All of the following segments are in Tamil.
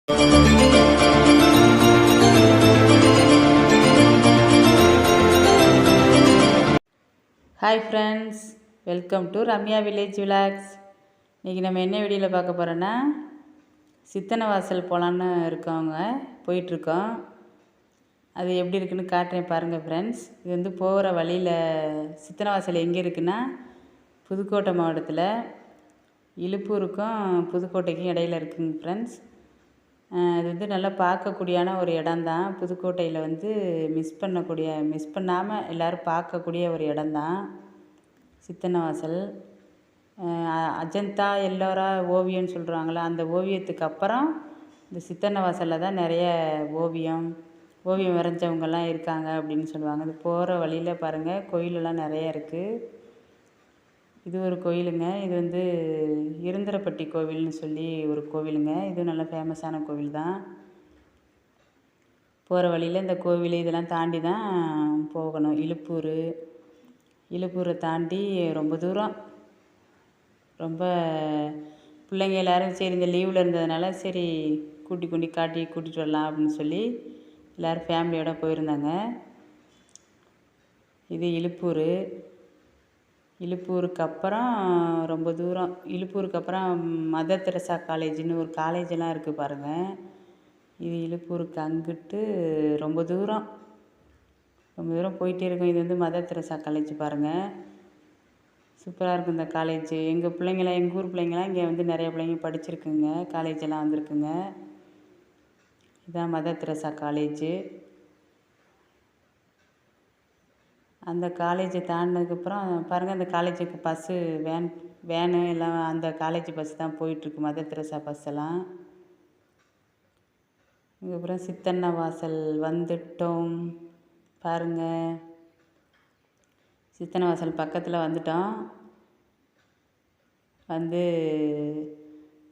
Hi friends, welcome to Ramya village vlogs. இன்றைக்கி நம்ம என்ன வீடியோவில் பார்க்க போகிறோன்னா, சித்தனை வாசல் போகலான்னு இருக்கவங்க போயிட்டுருக்கோம். அது எப்படி இருக்குன்னு காட்டுறேன் பாருங்கள் ஃப்ரெண்ட்ஸ். இது வந்து போகிற வழியில் சித்தனை வாசல் எங்கே இருக்குன்னா, புதுக்கோட்டை மாவட்டத்தில் இலுப்பூருக்கும் புதுக்கோட்டைக்கும் இடையில இருக்குங்க ஃப்ரெண்ட்ஸ். இது வந்து நல்லா பார்க்கக்கூடியான ஒரு இடம்தான். புதுக்கோட்டையில் வந்து மிஸ் பண்ணாமல் எல்லோரும் பார்க்கக்கூடிய ஒரு இடம்தான் சித்தனை வாசல். அஜந்தா எல்லோரா ஓவியம்னு சொல்கிறாங்களா, அந்த ஓவியத்துக்கு அப்புறம் இந்த சித்தனை வாசலில் தான் நிறைய ஓவியம் வரைஞ்சவங்கெல்லாம் இருக்காங்க அப்படின்னு சொல்லுவாங்க. இது போகிற வழியில் பாருங்கள், கோயிலெல்லாம் நிறைய இருக்குது. இது ஒரு கோயிலுங்க. இது வந்து இருந்தரப்பட்டி கோவில்னு சொல்லி ஒரு கோவிலுங்க. இது நல்ல ஃபேமஸான கோவில் தான். போகிற வழியில் இந்த கோவில் இதெல்லாம் தாண்டி தான் போகணும். இலுப்பூரை தாண்டி ரொம்ப தூரம். ரொம்ப பிள்ளைங்க எல்லோரும் சரி இந்த லீவில் இருந்ததுனால சரி கூட்டிகிட்டு வரலாம் அப்படின்னு சொல்லி எல்லோரும் ஃபேமிலியோடு போயிருந்தாங்க. இது இலுப்பூருக்கு அப்புறம் ரொம்ப தூரம். இலுப்பூருக்கு அப்புறம் மதர் தெரசா காலேஜ்னு ஒரு காலேஜெல்லாம் இருக்குது பாருங்கள். இது இலுப்பூருக்கு அங்கிட்டு ரொம்ப தூரம் போயிட்டே இருக்கும். இது வந்து மதர் தெரசா காலேஜ் பாருங்கள். சூப்பராக இருக்கும் இந்த காலேஜ். எங்கள் ஊர் பிள்ளைங்களாம் இங்கே வந்து நிறைய பிள்ளைங்க படிச்சிருக்குங்க, காலேஜெல்லாம் வந்திருக்குங்க. இதுதான் மதர் தெரசா காலேஜு. அந்த காலேஜை தாண்டினதுக்கப்புறம் பாருங்கள், அந்த காலேஜுக்கு பஸ்ஸு வேனு எல்லாம் அந்த காலேஜ் பஸ் தான் போயிட்டுருக்கு, மதர் தெரசா பஸ்ஸெல்லாம். இதுக்கப்புறம் சித்தன்ன வாசல் வந்துட்டோம் பாருங்கள். சித்தனை வாசல் பக்கத்தில் வந்துட்டோம். வந்து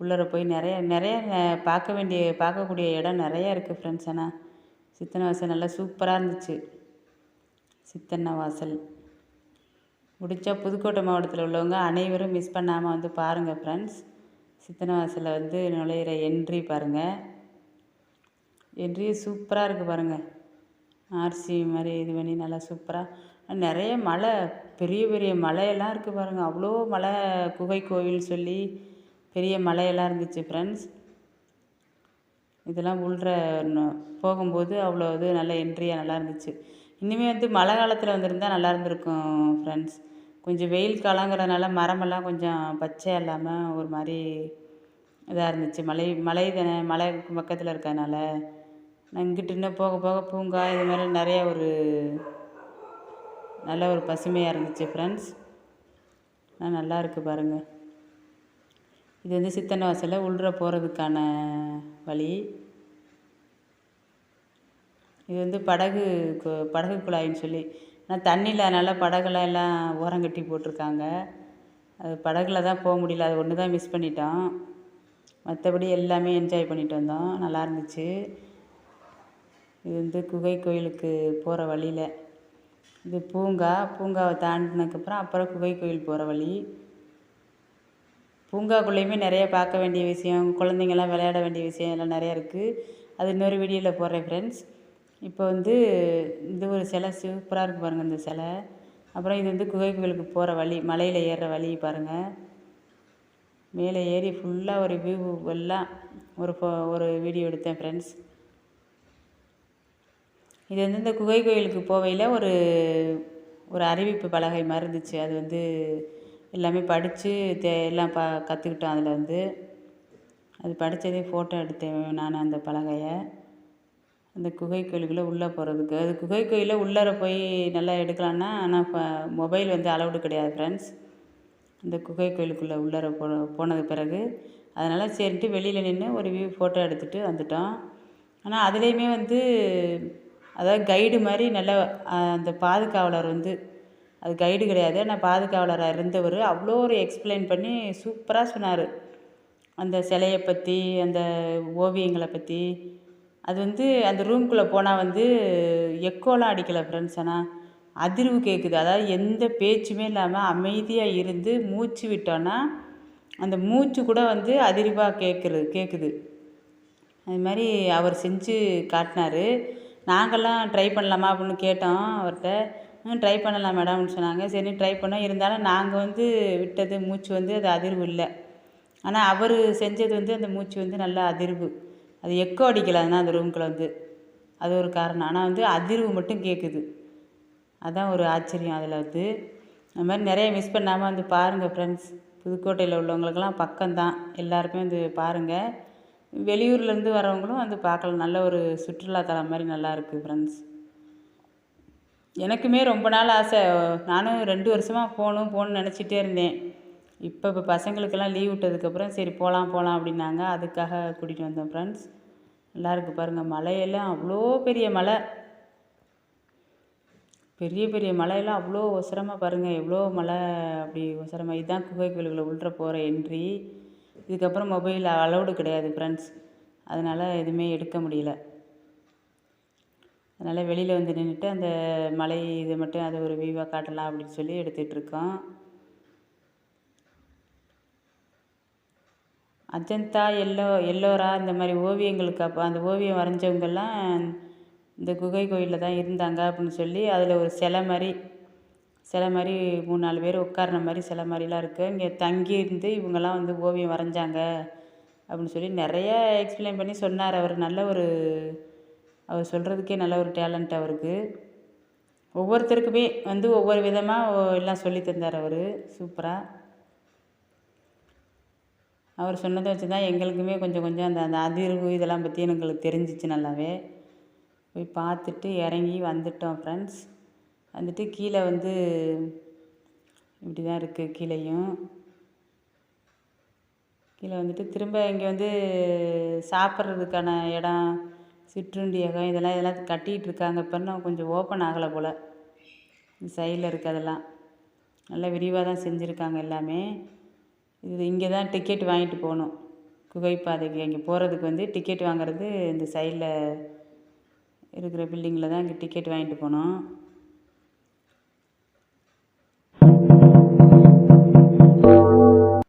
உள்ளர போய் நிறைய பார்க்கக்கூடிய இடம் நிறையா இருக்குது ஃப்ரெண்ட்ஸ். ஆனால் சித்தனை வாசல் நல்லா சூப்பராக இருந்துச்சு. சித்தன்ன வாசல் முடித்தா புதுக்கோட்டை மாவட்டத்தில் உள்ளவங்க அனைவரும் மிஸ் பண்ணாமல் வந்து பாருங்கள் ஃப்ரெண்ட்ஸ். சித்தனை வாசலில் வந்து நுழையிற என்ட்ரி பாருங்கள். என்ட்ரி சூப்பராக இருக்குது பாருங்கள். ஆர்சி மாதிரி இது பண்ணி நல்லா சூப்பராக நிறைய மலை, பெரிய மலையெல்லாம் இருக்குது பாருங்கள். அவ்வளோ மலை, குகை கோவில் சொல்லி பெரிய மலையெல்லாம் இருந்துச்சு ஃப்ரெண்ட்ஸ். இதெல்லாம் போகும்போது அவ்வளோ இது நல்ல என்ட்ரியாக நல்லா இருந்துச்சு. இனிமே வந்து மழை காலத்தில் வந்திருந்தால் நல்லா இருந்திருக்கும் ஃப்ரெண்ட்ஸ். கொஞ்சம் வெயில் காலங்கிறதுனால மரமெல்லாம் கொஞ்சம் பச்சையாக இல்லாமல் ஒரு மாதிரி இதாக இருந்துச்சு. மலை தானே, மலை பக்கத்தில் இருக்கிறதுனால இங்கிட்டு இன்னும் போக போக பூங்கா இது மாதிரி நிறைய நல்ல ஒரு பசுமையாக இருந்துச்சு ஃப்ரெண்ட்ஸ். நல்லா இருக்குது பாருங்கள். இது வந்து சித்தனை வாசலில் உள்ற போகிறதுக்கான வழி. இது வந்து படகு குழாயின்னு சொல்லி, ஆனால் தண்ணியில் அதனால் படகுலாம் எல்லாம் ஓரங்கட்டி போட்டிருக்காங்க. அது படகுல தான் போக முடியல, அது ஒன்று தான் மிஸ் பண்ணிட்டோம். மற்றபடி எல்லாமே என்ஜாய் பண்ணிட்டு வந்தோம், நல்லா இருந்துச்சு. இது வந்து குகை கோயிலுக்கு போகிற வழியில். இது பூங்காவை தாண்டினதுக்கப்புறம் அப்புறம் குகை கோயில் போகிற வழி. பூங்காக்குள்ளேயுமே நிறைய பார்க்க வேண்டிய விஷயம், குழந்தைங்கள்லாம் விளையாட வேண்டிய விஷயம் எல்லாம் நிறையா இருக்குது. அது இன்னொரு வீடியோவில் போடுறேன் ஃப்ரெண்ட்ஸ். இப்போ வந்து இது ஒரு சிலை சூப்பராக இருக்குது பாருங்கள் இந்த சிலை. அப்புறம் இது வந்து குகை கோயிலுக்கு போகிற வழி, மலையில் ஏறுற வழி பாருங்கள். மேலே ஏறி ஃபுல்லாக ஒரு வியூ எல்லாம் ஒரு வீடியோ எடுத்தேன் ஃப்ரெண்ட்ஸ். இது வந்து இந்த குகை கோயிலுக்கு போகையில் ஒரு அறிவிப்பு பலகை மாதிரி இருந்துச்சு. அது வந்து எல்லாமே படித்து எல்லாம் கற்றுக்கிட்டோம். அதில் வந்து அது படித்ததே ஃபோட்டோ எடுத்தேன் நான் அந்த பலகையை. அந்த குகை கோயிலுக்குள்ளே உள்ளே போகிறதுக்கு, அது குகை கோயிலில் உள்ளார போய் நல்லா எடுக்கலான்னா, ஆனால் இப்போ மொபைல் வந்து அலௌடு கிடையாது ஃப்ரெண்ட்ஸ். அந்த குகை கோயிலுக்குள்ளே உள்ளார போனது பிறகு அதனால் சரின்ட்டு வெளியில் நின்று ஒரு ஃபோட்டோ எடுத்துகிட்டு வந்துட்டோம். ஆனால் அதுலேயுமே வந்து அதாவது கைடு மாதிரி நல்ல அந்த பாதுகாவலர் வந்து, அது கைடு கிடையாது, ஆனால் பாதுகாவலராக இருந்தவர் அவ்வளோ ஒரு எக்ஸ்பிளைன் பண்ணி சூப்பராக சொன்னார். அந்த சிலையை பற்றி, அந்த ஓவியங்களை பற்றி. அது வந்து அந்த ரூம்குள்ளே போனால் வந்து எக்கோலாம் அடிக்கலை ஃப்ரெண்ட்ஸ். ஆனால் அதிர்வு கேட்குது. அதாவது எந்த பேச்சுமே இல்லாமல் அமைதியாக இருந்து மூச்சு விட்டோன்னா அந்த மூச்சு கூட வந்து அதிர்வாக கேட்குது. அது மாதிரி அவர் செஞ்சு காட்டினார். நாங்கள்லாம் ட்ரை பண்ணலாமா அப்படின்னு கேட்டோம் அவர்கிட்ட. ட்ரை பண்ணலாம் மேடம்னு சொன்னாங்க. சரி ட்ரை பண்ணோம். இருந்தாலும் நாங்கள் வந்து விட்டது மூச்சு வந்து அது அதிர்வு இல்லை. ஆனால் அவர் செஞ்சது வந்து அந்த மூச்சு வந்து நல்லா அதிர்வு. அது எக்கோ அடிக்கலை. அதனால் அந்த ரூம்குள்ளே வந்து அது ஒரு காரணம். ஆனால் வந்து அதிர்வு மட்டும் கேட்குது. அதான் ஒரு ஆச்சரியம் அதில் வந்து. அது மாதிரி நிறைய மிஸ் பண்ணாமல் வந்து பாருங்கள் ஃப்ரெண்ட்ஸ். புதுக்கோட்டையில் உள்ளவங்களுக்கெல்லாம் பக்கம்தான். எல்லாருமே வந்து பாருங்கள். வெளியூர்லேருந்து வரவங்களும் வந்து பார்க்கலாம். நல்ல ஒரு சுற்றுலாத்தலம் மாதிரி நல்லாயிருக்கு ஃப்ரெண்ட்ஸ். எனக்குமே ரொம்ப நாள் ஆசை. நானும் 2 வருஷமாக போகணும்னு நினச்சிட்டே இருந்தேன். இப்போ பசங்களுக்கெல்லாம் லீவ் விட்டதுக்கப்புறம் சரி போகலாம் அப்படின்னாங்க. அதுக்காக கூட்டிகிட்டு வந்தோம் ஃப்ரெண்ட்ஸ். நல்லாயிருக்கு பாருங்கள். மலையெல்லாம் அவ்வளோ பெரிய மலை. பெரிய பெரிய மலையெல்லாம் அவ்வளோ ஒசரமாக பாருங்கள். எவ்வளோ மலை அப்படி ஒசரமாக. இதுதான் குகை கோயிலுக்குள்ளே உள்ள போகிற என்ட்ரி. இதுக்கப்புறம் மொபைல் அலௌடு கிடையாது ஃப்ரெண்ட்ஸ். அதனால் எதுவுமே எடுக்க முடியல. அதனால் வெளியில் வந்து நின்றுட்டு அந்த மலை இது மட்டும் அதை ஒரு வியூவாக காட்டலாம் அப்படின்னு சொல்லி எடுத்துகிட்ருக்கோம். அஜந்தா எல்லோரா இந்த மாதிரி ஓவியங்களுக்கு அப்போ அந்த ஓவியம் வரைஞ்சவங்கெல்லாம் இந்த குகை கோயிலில் தான் இருந்தாங்க அப்படின்னு சொல்லி அதில் ஒரு சிலை மாதிரி 3-4 பேர் உட்கார்ற மாதிரி சிலை மாதிரிலாம் இருக்குது. இங்கே தங்கி இருந்து இவங்கெல்லாம் வந்து ஓவியம் வரைஞ்சாங்க அப்படின்னு சொல்லி நிறைய எக்ஸ்பிளைன் பண்ணி சொன்னார். அவர் சொல்கிறதுக்கே நல்ல ஒரு டேலண்ட் அவருக்கு. ஒவ்வொருத்தருக்குமே வந்து ஒவ்வொரு விதமாக எல்லாம் சொல்லி தந்தார் அவர் சூப்பராக. அவர் சொன்னதை வச்சு தான் எங்களுக்குமே கொஞ்சம் அந்த அதிர்வு இதெல்லாம் பற்றி எங்களுக்கு தெரிஞ்சிச்சு நல்லாவே. போய் பார்த்துட்டு இறங்கி வந்துட்டோம் ஃப்ரெண்ட்ஸ். வந்துட்டு கீழே வந்து இப்படி தான் இருக்குது. கீழே வந்துட்டு திரும்ப இங்கே வந்து சாப்பிட்றதுக்கான இடம், சிற்றுண்டியகம் இதெல்லாம் கட்டிகிட்டு இருக்காங்க. இப்போ இன்னும் கொஞ்சம் ஓப்பன் ஆகலை போல். சைடில் இருக்கிறதெல்லாம் நல்லா விரிவாக தான் செஞ்சுருக்காங்க எல்லாமே. இங்கே தான் டிக்கெட் வாங்கிட்டு போகணும். குகைப்பாதைக்கு அங்கே போகிறதுக்கு வந்து டிக்கெட் வாங்குறது இந்த சைடில் இருக்கிற பில்டிங்கில் தான் இங்கே டிக்கெட் வாங்கிட்டு போகணும்.